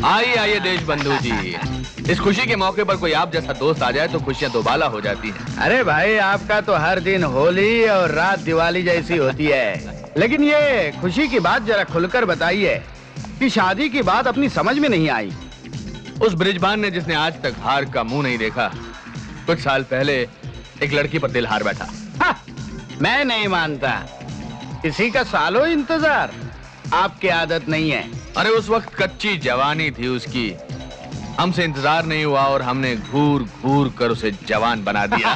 आइए आइए देश बंधु जी, इस खुशी के मौके पर कोई आप जैसा दोस्त आ जाए तो खुशियां दोबाला हो जाती हैं। अरे भाई, आपका तो हर दिन होली और रात दिवाली जैसी होती है, लेकिन ये खुशी की बात जरा खुलकर बताइए कि शादी की बात अपनी समझ में नहीं आई। उस बृजबान ने जिसने आज तक हार का मुंह नहीं देखा, कुछ साल पहले एक लड़की पर दिल हार बैठा। मैं नहीं मानता, किसी का सालों इंतजार आपकी आदत नहीं है। अरे उस वक्त कच्ची जवानी थी उसकी, हमसे इंतजार नहीं हुआ और हमने घूर घूर कर उसे जवान बना दिया।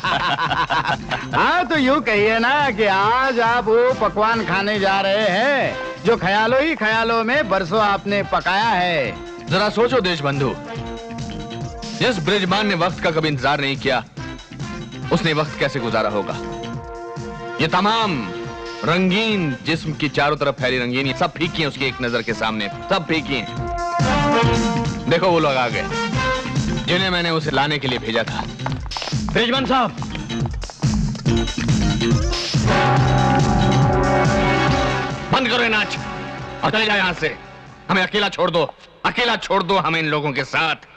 हाँ तो यूँ कहिए ना कि आज आप वो पकवान खाने जा रहे हैं जो ख्यालों ही ख्यालों में बरसों आपने पकाया है। जरा सोचो देश बंधु, जिस बृजबान ने वक्त का कभी इंतजार नहीं किया, उसने वक्त कैसे गुजारा होगा। ये तमाम रंगीन जिस्म की चारों तरफ फैली रंगीन सब फीकी हैं उसकी एक नजर के सामने, सब फीकी हैं। देखो वो लोग आ गए जिन्हें मैंने उसे लाने के लिए भेजा था। बृजबान साहब, बंद करो ये नाच और चले जाओ यहां से। हमें अकेला छोड़ दो, अकेला छोड़ दो हमें इन लोगों के साथ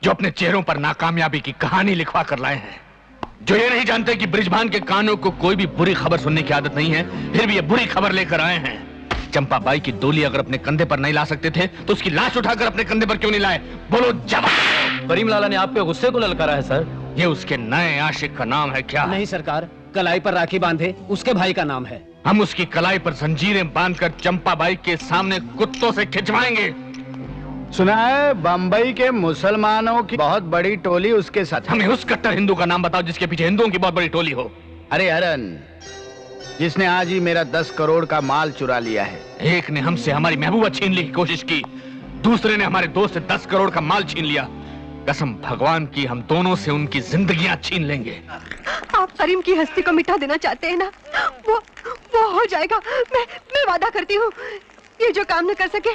जो अपने चेहरों पर नाकामयाबी की कहानी लिखवा कर लाए हैं, जो ये नहीं जानते कि बृजबान के कानों को कोई भी बुरी खबर सुनने की आदत नहीं है, फिर भी ये बुरी खबर लेकर आए हैं। चंपाबाई की डोली अगर अपने कंधे पर नहीं ला सकते थे तो उसकी लाश उठाकर अपने कंधे पर क्यों नहीं लाए? बोलो जवाब। करीम लाला ने आपके गुस्से को ललकारा है सर। ये उसके नए आशिक का नाम है क्या? नहीं सरकार, कलाई पर राखी बांधे उसके भाई का नाम है। हम उसकी कलाई पर जंजीरें बांधकर चंपाबाई के सामने कुत्तों से खिंचवाएंगे। सुना है बंबई के मुसलमानों की बहुत बड़ी टोली उसके साथ। हमें उस कट्टर हिंदू का नाम बताओ जिसके पीछे हिंदुओं की बहुत बड़ी टोली हो। अरे हरन, जिसने आज ही मेरा 10 करोड़ का माल चुरा लिया है। एक ने हमसे हमारी महबूबा छीन ली की कोशिश की, दूसरे ने हमारे दोस्त से 10 करोड़ का माल छीन लिया। कसम भगवान की हम दोनों से उनकी जिंदगियां छीन लेंगे। आप करीम की हस्ती को मिटा देना चाहते हैं ना? वो हो जाएगा। मैं वादा करती हूँ, ये जो काम न कर सके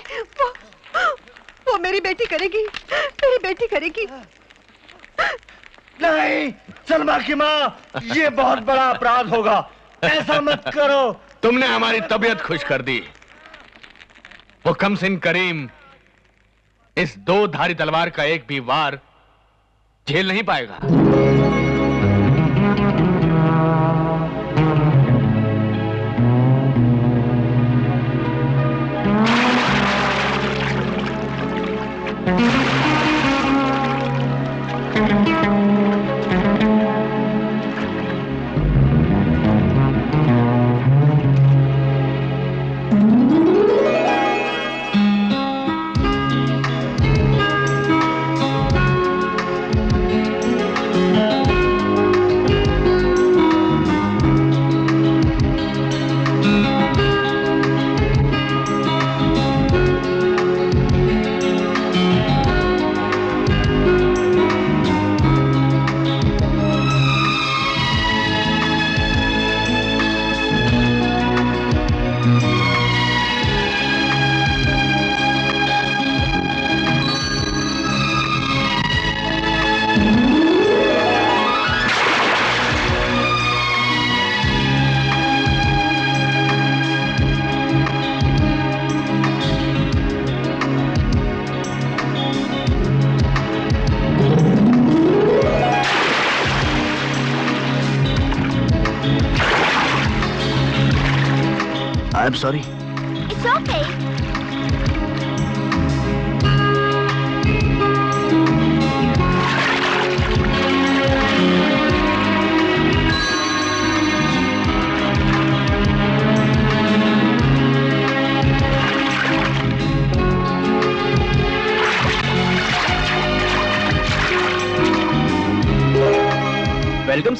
वो मेरी बेटी करेगी, मेरी बेटी करेगी। नहीं सलमा की माँ, ये बहुत बड़ा अपराध होगा, ऐसा मत करो। तुमने हमारी तबीयत खुश कर दी। वो कमसिन करीम इस 2 धारी तलवार का एक भी वार झेल नहीं पाएगा। I'm sorry. It's okay. Welcome.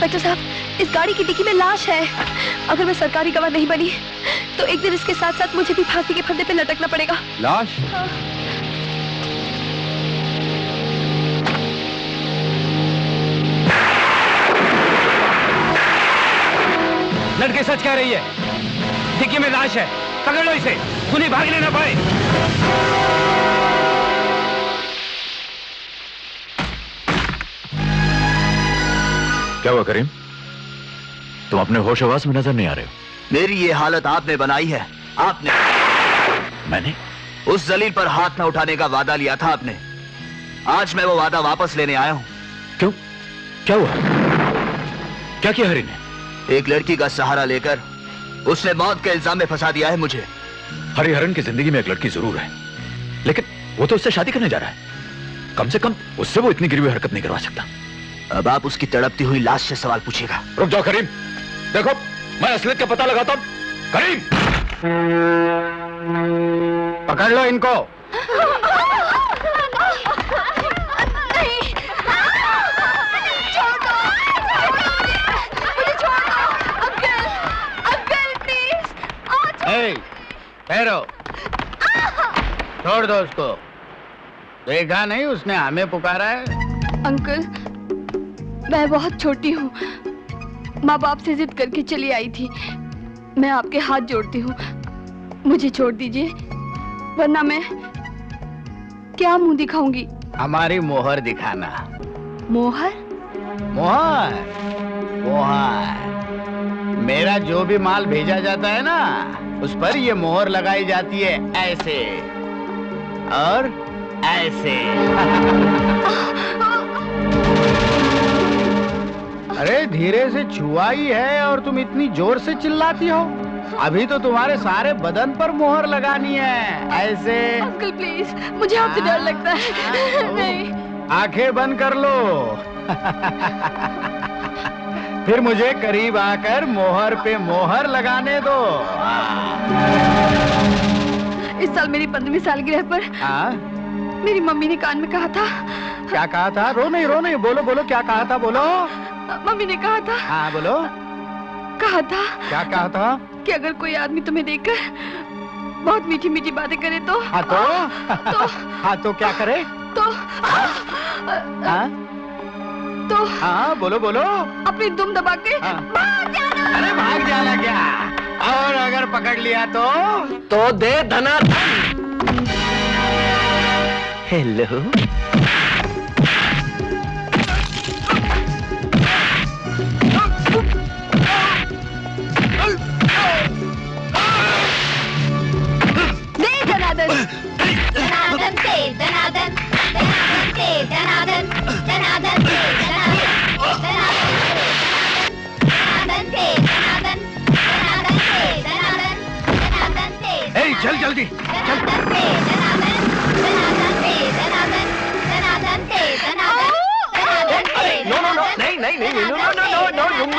Inspector साहब, इस गाड़ी की डिक्की में लाश है। अगर मैं सरकारी गवाह नहीं बनी तो एक दिन इसके साथ साथ मुझे भी फांसी के फंदे पे लटकना पड़ेगा। लाश? लड़के सच कह रही है, डिक्की में लाश है, पकड़ लो इसे, उन्हें भागने ना पाए। क्या हुआ करीम? तुम अपने होश हवास में नजर नहीं आ रहे हो। मेरी ये हालत आपने बनाई है। आपने मैंने? उस जलील पर हाथ न उठाने का वादा लिया था आपने। आज मैं वो वादा वापस लेने आया हूं। क्यों? क्या हुआ? क्या किया हरी ने? एक लड़की का सहारा लेकर उसने मौत के इल्जाम में फंसा दिया है मुझे। हरी हरन की जिंदगी में एक लड़की जरूर है, लेकिन वो तो उससे शादी करने जा रहा है। कम से कम उससे वो इतनी गिरी हुई हरकत नहीं करवा सकता। अब आप उसकी तड़पती हुई लाश से सवाल पूछिएगा। रुक जाओ करीम, देखो मैं असलियत का पता लगाता हूं। करीम, पकड़ लो इनको। ठहरो, छोड़ दो उसको। देखा नहीं उसने हमें पुकारा है। अंकल, मैं बहुत छोटी हूँ, माँ बाप से जिद करके चली आई थी। मैं आपके हाथ जोड़ती हूँ, मुझे छोड़ दीजिए, वरना मैं क्या मुंह दिखाऊंगी। हमारी मोहर दिखाना। मोहर? मोहर, मोहर। मेरा जो भी माल भेजा जाता है ना, उस पर ये मोहर लगाई जाती है, ऐसे और ऐसे। अरे धीरे से छुआ ही है और तुम इतनी जोर से चिल्लाती हो। अभी तो तुम्हारे सारे बदन पर मोहर लगानी है, ऐसे। अंकल प्लीज, मुझे आपसे डर लगता है। नहीं। आंखें बंद कर लो। फिर मुझे करीब आकर मोहर पे मोहर लगाने दो। इस साल मेरी 15वीं सालगिरह पर मेरी मम्मी ने कान में कहा था। क्या कहा था? रो नहीं, बोलो बोलो, क्या कहा था, बोलो। मम्मी ने कहा था। हाँ बोलो। कहा था। क्या कहा था? कि अगर कोई आदमी तुम्हें देखकर बहुत मीठी मीठी बातें करे तो। हाँ तो? हाँ तो क्या करे? तो तो हाँ बोलो बोलो। अपनी दुम दबा के भाग जाना। अरे भाग जाना क्या? और अगर पकड़ लिया तो दे धनाधन। हेलो। दे धनाधन। धनाधन से धनाधन, धनाधन से धनाधन, धनाधन से धनाधन, धनाधन से धनाधन, धनाधन से धनाधन, धनाधन से। चल जल्दी। धनाधन से धनाधन, धनाधन से धनाधन, धनाधन से धनाधन, धनाधन से। नो नो नो, नहीं नहीं नहीं, no no no no no.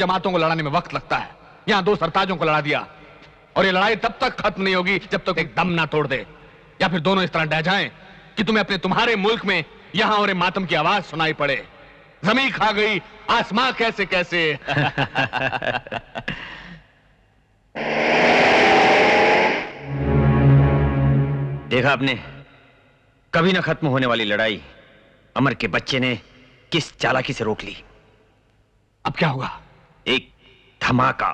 जमातों को लड़ाने में वक्त लगता है, यहाँ 2 सरताजों को लड़ा दिया, और ये लड़ाई तब तक खत्म नहीं होगी जब तक एक दम ना तोड़ दे, या फिर दोनों इस तरह डह जाएं कि तुम्हें अपने तुम्हारे मुल्क में यहां और मातम की आवाज सुनाई पड़े। जमीन खा गई, आसमां कैसे कैसे। देखा आपने, कभी ना खत्म होने वाली लड़ाई अमर के बच्चे ने किस चालाकी से रोक ली। अब क्या होगा? एक धमाका।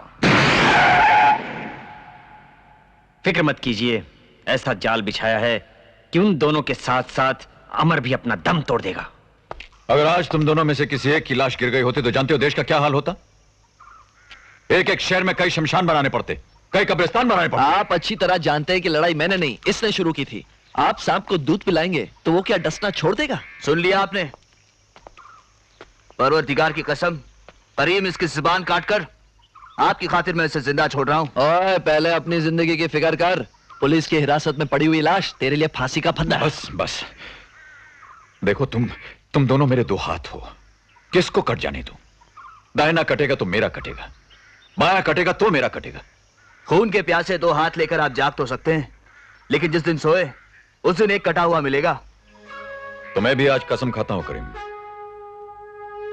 फिक्र मत कीजिए, ऐसा जाल बिछाया है कि उन दोनों के साथ साथ अमर भी अपना दम तोड़ देगा। अगर आज तुम दोनों में से किसी एक की लाश गिर गई होती तो जानते हो देश का क्या हाल होता? एक एक शहर में कई शमशान बनाने पड़ते, कई कब्रिस्तान बनाने पड़ते। आप अच्छी तरह जानते हैं कि लड़ाई मैंने नहीं, इसने शुरू की थी। आप सांप को दूध पिलाएंगे तो वो क्या डसना छोड़ देगा? सुन लिया आपने? परवरदिगार की कसम, करीम इसकी जुबान काटकर आपकी खातिर मैं इसे जिंदा छोड़ रहा हूं। ओए, पहले अपनी जिंदगी की फिक्र कर। पुलिस की हिरासत में पड़ी हुई लाश तेरे लिए फांसी का फंदा है। बस बस, देखो तुम दोनों मेरे 2 हाथ हो, किसको कट जाने दो। दाहिना कटेगा तो मेरा कटेगा, बायां कटेगा तो मेरा कटेगा। खून के प्यासे 2 हाथ लेकर आप जाग तो सकते हैं, लेकिन जिस दिन सोए उस दिन एक कटा हुआ मिलेगा। तो मैं भी आज कसम खाता हूं करीम,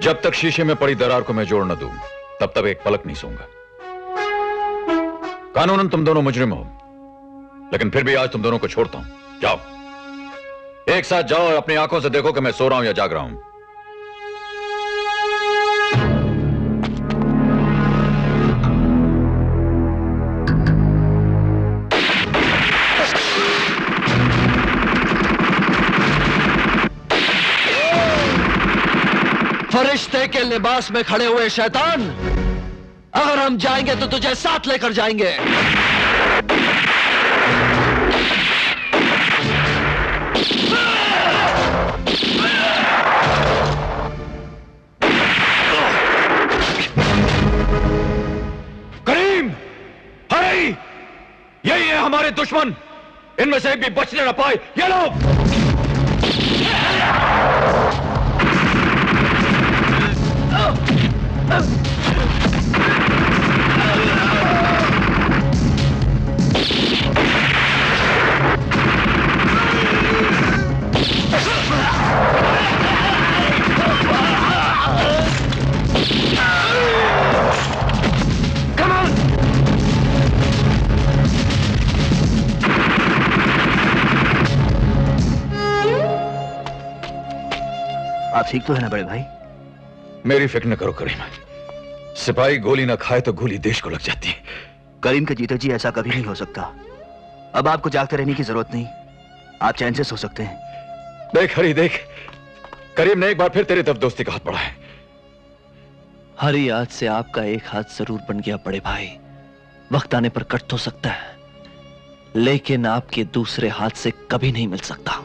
जब तक शीशे में पड़ी दरार को मैं जोड़ न दूं तब तक एक पलक नहीं सोऊंगा। कानूनन तुम दोनों मुजरिम हो, लेकिन फिर भी आज तुम दोनों को छोड़ता हूं। जाओ, एक साथ जाओ और अपनी आंखों से देखो कि मैं सो रहा हूं या जाग रहा हूं। फरिश्ते के लिबास में खड़े हुए शैतान, अगर हम जाएंगे तो तुझे साथ लेकर जाएंगे। करीम, हरी, यही है हमारे दुश्मन, इनमें से एक भी बचने न पाए। ये लोग आप ठीक तो है ना बड़े भाई? मेरी फिक्र न करो करीम, सिपाही गोली न खाए तो गोली देश को लग जाती है। करीम के जीते जी ऐसा कभी नहीं हो सकता। अब आपको जागते रहने की जरूरत नहीं, आप चैन से सो सकते हैं। देख हरी देख, करीम ने एक बार फिर तेरी तरफ दोस्ती का हाथ बढ़ा है। हरी, आज से आपका एक हाथ जरूर बन गया बड़े भाई। वक्त आने पर कट तो सकता है, लेकिन आपके दूसरे हाथ से कभी नहीं मिल सकता।